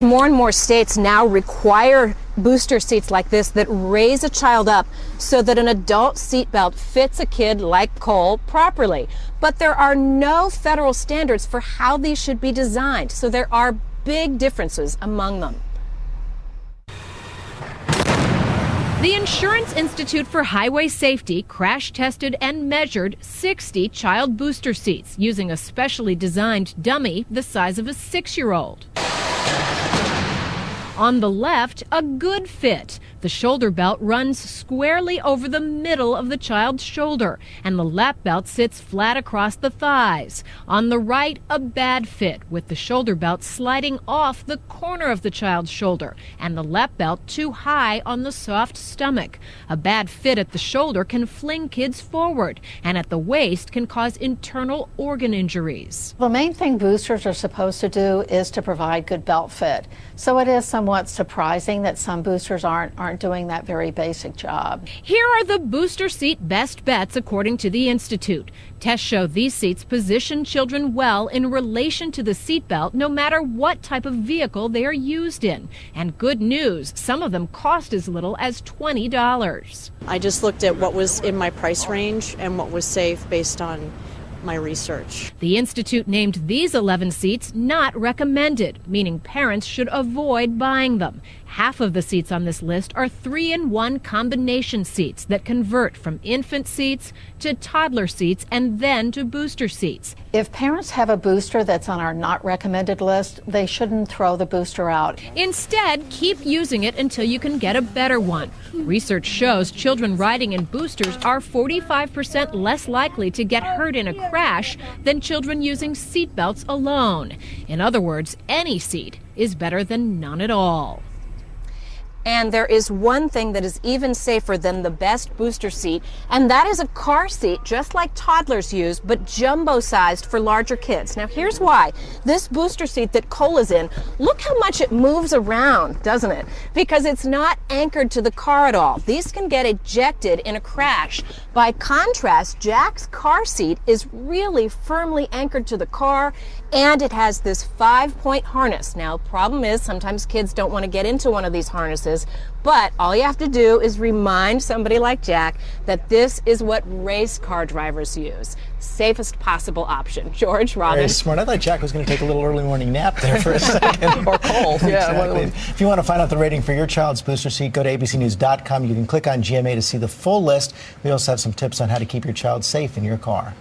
More and more states now require booster seats like this that raise a child up so that an adult seatbelt fits a kid like Cole properly. But there are no federal standards for how these should be designed, so there are big differences among them. The Insurance Institute for Highway Safety crash tested and measured 60 child booster seats using a specially designed dummy the size of a 6-year-old. On the left, a good fit. The shoulder belt runs squarely over the middle of the child's shoulder, and the lap belt sits flat across the thighs. On the right, a bad fit, with the shoulder belt sliding off the corner of the child's shoulder, and the lap belt too high on the soft stomach. A bad fit at the shoulder can fling kids forward, and at the waist can cause internal organ injuries. The main thing boosters are supposed to do is to provide good belt fit. So it is somewhat surprising that some boosters aren't doing that very basic job. Here are the booster seat best bets according to the Institute. Tests show these seats position children well in relation to the seatbelt, no matter what type of vehicle they are used in. And good news, some of them cost as little as $20. I just looked at what was in my price range and what was safe based on my research. The Institute named these 11 seats not recommended, meaning parents should avoid buying them. Half of the seats on this list are 3-in-1 combination seats that convert from infant seats to toddler seats and then to booster seats. If parents have a booster that's on our not recommended list, they shouldn't throw the booster out. Instead, keep using it until you can get a better one. Research shows children riding in boosters are 45% less likely to get hurt in a crash than children using seat belts alone. In other words, any seat is better than none at all. And there is one thing that is even safer than the best booster seat, and that is a car seat just like toddlers use, but jumbo-sized for larger kids. Now here's why. This booster seat that Cole is in, look how much it moves around, doesn't it? Because it's not anchored to the car at all. These can get ejected in a crash. By contrast, Jack's car seat is really firmly anchored to the car, and it has this 5-point harness. Now, the problem is sometimes kids don't want to get into one of these harnesses, but all you have to do is remind somebody like Jack that this is what race car drivers use. Safest possible option. George, Robin. Very smart. I thought Jack was going to take a little early morning nap there for a second. Or Cole. Yeah, exactly. If you want to find out the rating for your child's booster seat, go to abcnews.com. You can click on GMA to see the full list. We also have some tips on how to keep your child safe in your car.